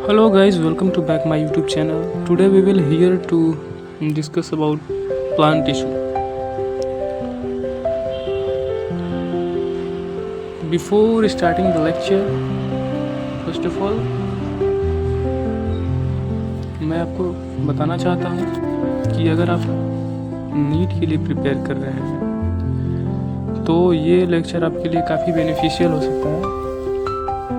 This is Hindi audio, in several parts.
Hello guys, welcome to back my YouTube channel. Today we will here to discuss about plant tissue. Before starting the lecture, first of all मैं आपको बताना चाहता हूँ कि अगर आप नीट के लिए प्रिपेयर कर रहे हैं तो ये लेक्चर आपके लिए काफ़ी बेनिफिशियल हो सकता है।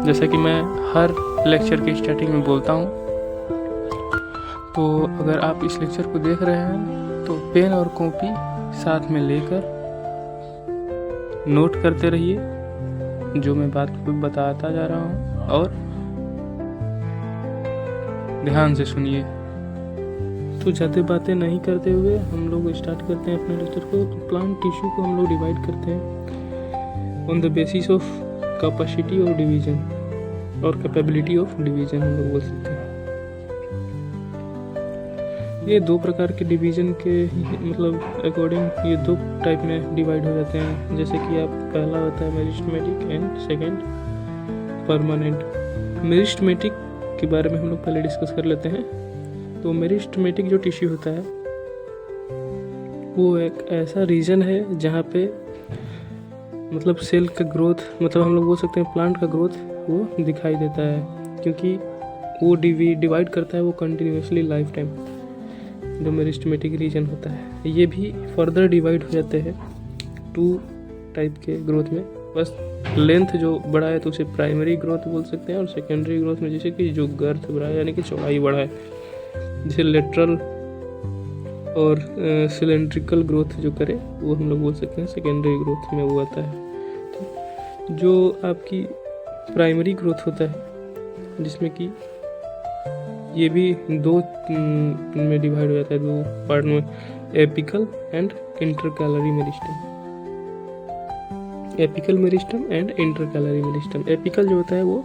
जैसा कि मैं हर लेक्चर के स्टार्टिंग में बोलता हूँ, तो अगर आप इस लेक्चर को देख रहे हैं तो पेन और कॉपी साथ में लेकर नोट करते रहिए जो मैं बात को बताता जा रहा हूँ, और ध्यान से सुनिए। तो ज़्यादा बातें नहीं करते हुए हम लोग स्टार्ट करते हैं अपने लेक्चर को। तो प्लांट टिश्यू को हम लोग डिवाइड करते हैं on the basis of capacity और डिवीजन और कैपेबिलिटी ऑफ डिवीजन हम लोग बोल सकते हैं। ये दो प्रकार के डिवीजन के मतलब अकॉर्डिंग ये दो टाइप में डिवाइड हो जाते हैं। जैसे कि आप पहला होता है meristematic and second permanent. Meristematic के बारे में हम लोग पहले डिस्कस कर लेते हैं। तो मेरिस्टेमेटिक जो टिश्यू होता है वो एक ऐसा रीजन है जहाँ पे मतलब सेल का ग्रोथ, मतलब हम लोग बोल सकते हैं प्लांट का ग्रोथ वो दिखाई देता है, क्योंकि वो डिवाइड करता है वो कंटिन्यूसली लाइफ टाइम, जो मेरिस्टेमेटिक रीजन होता है। ये भी फर्दर डिवाइड हो जाते हैं टू टाइप के ग्रोथ में। बस लेंथ जो बड़ा है तो उसे प्राइमरी ग्रोथ बोल सकते हैं, और सेकेंडरी ग्रोथ में जैसे कि जो गर्थ बड़ा है यानी कि चौड़ाई बड़ा है, जैसे लेटरल और सिलेंड्रिकल ग्रोथ जो करे वो हम लोग बोल सकते हैं सेकेंडरी ग्रोथ में वो आता है। तो जो आपकी प्राइमरी ग्रोथ होता है जिसमें कि ये भी दो में डिवाइड हो जाता है, दो पार्ट में, apical and intercalary meristem. Apical meristem and intercalary meristem. Apical जो होता है वो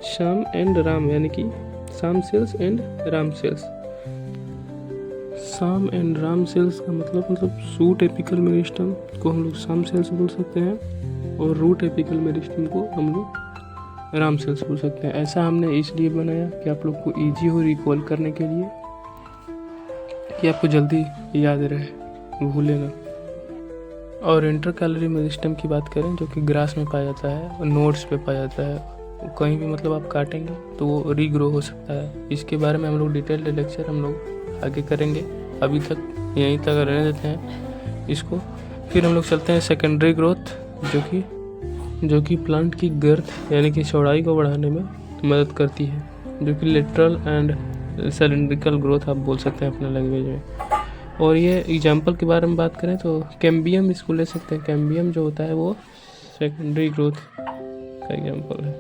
शाम एंड राम यानी कि शाम सेल्स एंड राम सेल्स। शाम एंड राम सेल्स का मतलब सूट एपिकल मेरिस्टम को हम लोग शाम सेल्स बोल सकते हैं, और रूट एपिकल मेरिस्टम को हम लोग राम सेल्स बोल सकते हैं। ऐसा हमने इसलिए बनाया कि आप लोग को इजी हो रिकॉल करने के लिए, कि आपको जल्दी याद रहे, भूले ना। और इंटरकैलरी मेरिस्टम की बात करें जो कि ग्रास में पाया जाता है और नोड्स पे पाया जाता है, कहीं भी मतलब आप काटेंगे तो वो रीग्रो हो सकता है। इसके बारे में हम लोग डिटेल्ड लेक्चर हम लोग आगे करेंगे, अभी तक यहीं तक रहने देते हैं इसको। फिर हम लोग चलते हैं सेकेंडरी ग्रोथ, जो कि प्लांट की गर्थ यानी कि चौड़ाई को बढ़ाने में मदद करती है, जो कि लेटरल एंड सिलेंड्रिकल ग्रोथ आप बोल सकते हैं अपने लैंग्वेज में। और ये एग्जाम्पल के बारे में बात करें तो कैम्बियम इसको ले सकते हैं। कैम्बियम जो होता है वो सेकेंडरी ग्रोथ का एग्जाम्पल है।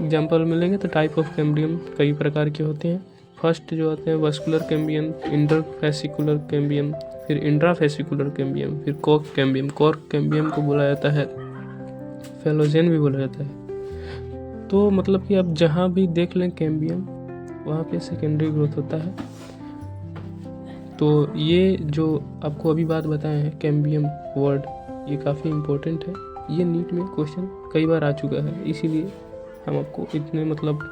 एग्जाम्पल मिलेंगे तो टाइप ऑफ कैम्बियम कई प्रकार के होते हैं। फर्स्ट जो होते हैं वस्कुलर कैम्बियम, इंटरफेसिकुलर कैम्बियम, फिर इंट्राफेसिकुलर कैम्बियम, फिर कॉर्क कैम्बियम। कॉर्क कैम्बियम को बोला जाता है फेलोजेन भी बोला जाता है। तो मतलब कि आप जहाँ भी देख लें कैम्बियम वहाँ पे सेकेंडरी ग्रोथ होता है। तो ये जो आपको अभी बात बताए हैं कैम्बियम वर्ड, ये काफ़ी इम्पोर्टेंट है। ये नीट में क्वेश्चन कई बार आ चुका है, इसीलिए हम आपको इतने मतलब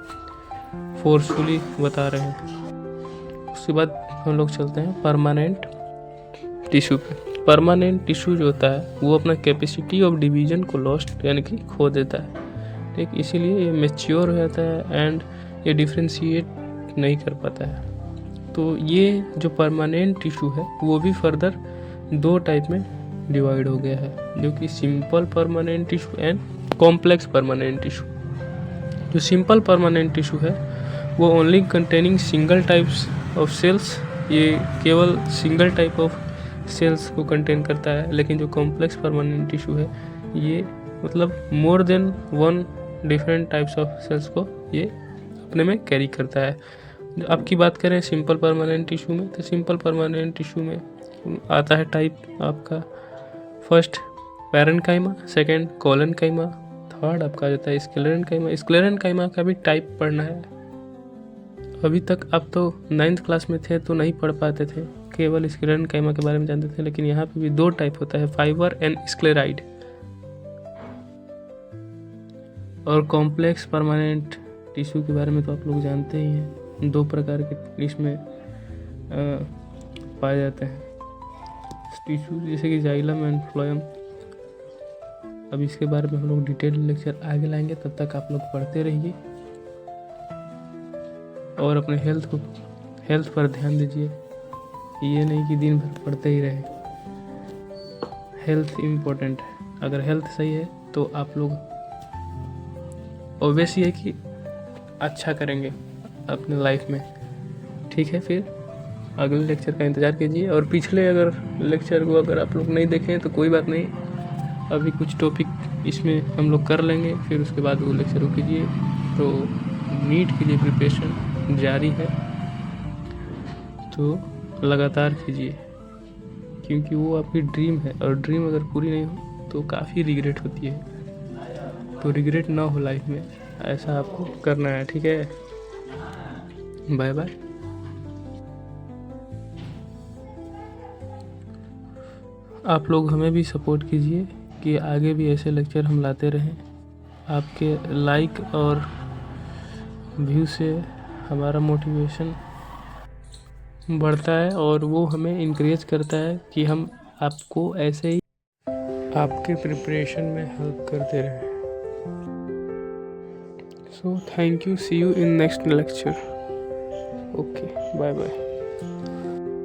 फोर्सफुली बता रहे हैं। उसके बाद हम लोग चलते हैं परमानेंट टिश्यू पे। परमानेंट टिश्यू जो होता है वो अपना कैपेसिटी ऑफ डिवीजन को लॉस्ट यानी कि खो देता है, ठीक। इसीलिए ये मैच्योर हो जाता है एंड ये डिफ्रेंशिएट नहीं कर पाता है। तो ये जो परमानेंट टिश्यू है वो भी फर्दर दो टाइप में डिवाइड हो गया है, जो कि simple permanent tissue and complex permanent tissue. जो सिंपल परमानेंट टिश्यू है वो only containing single types of cells, ये केवल सिंगल टाइप ऑफ सेल्स को कंटेन करता है। लेकिन जो कॉम्प्लेक्स परमानेंट टिश्यू है ये मतलब more than one different types of cells को ये अपने में कैरी करता है। आपकी बात करें सिंपल परमानेंट टिश्यू में, तो सिंपल परमानेंट टिश्यू में आता है टाइप आपका first parenchyma, second collenchyma, third आपका जाता है स्क्लेरेन्काइमा। स्क्लेरेन्काइमा का भी टाइप पढ़ना है। अभी तक आप तो 9th क्लास में थे तो नहीं पढ़ पाते थे, केवल स्क्लेरेन्काइमा के बारे में जानते थे, लेकिन यहाँ पे भी दो टाइप होता है, फाइबर एंड स्क्लेराइड। और कॉम्प्लेक्स परमानेंट टिश्यू के बारे में तो आप लोग जानते ही हैं, 2 प्रकार के इसमें पाए जाते हैं टिश्यू, जैसे कि जाइलम एंड फ्लोएम। अब इसके बारे में हम लोग डिटेल लेक्चर आगे लाएंगे, तब तक आप लोग पढ़ते रहिए और अपने हेल्थ पर ध्यान दीजिए। ये नहीं कि दिन भर पढ़ते ही रहे, हेल्थ इम्पोर्टेंट है। अगर हेल्थ सही है तो आप लोग ऑब्वियस ये है कि अच्छा करेंगे अपने लाइफ में। ठीक है, फिर अगले लेक्चर का इंतज़ार कीजिए। और पिछले अगर लेक्चर को अगर आप लोग नहीं देखें तो कोई बात नहीं, अभी कुछ टॉपिक इसमें हम लोग कर लेंगे, फिर उसके बाद वो लेक्चर को कीजिए। तो नीट के लिए प्रिपरेशन जारी है, तो लगातार कीजिए, क्योंकि वो आपकी ड्रीम है और ड्रीम अगर पूरी नहीं हो तो काफ़ी रिग्रेट होती है। तो रिग्रेट ना हो लाइफ में, ऐसा आपको करना है। ठीक है, बाय बाय। आप लोग हमें भी सपोर्ट कीजिए कि आगे भी ऐसे लेक्चर हम लाते रहें। आपके लाइक और व्यू से हमारा मोटिवेशन बढ़ता है और वो हमें इनकरेज करता है कि हम आपको ऐसे ही आपके प्रिपरेशन में हेल्प करते रहें। So thank you, see you in next lecture. Okay, bye bye.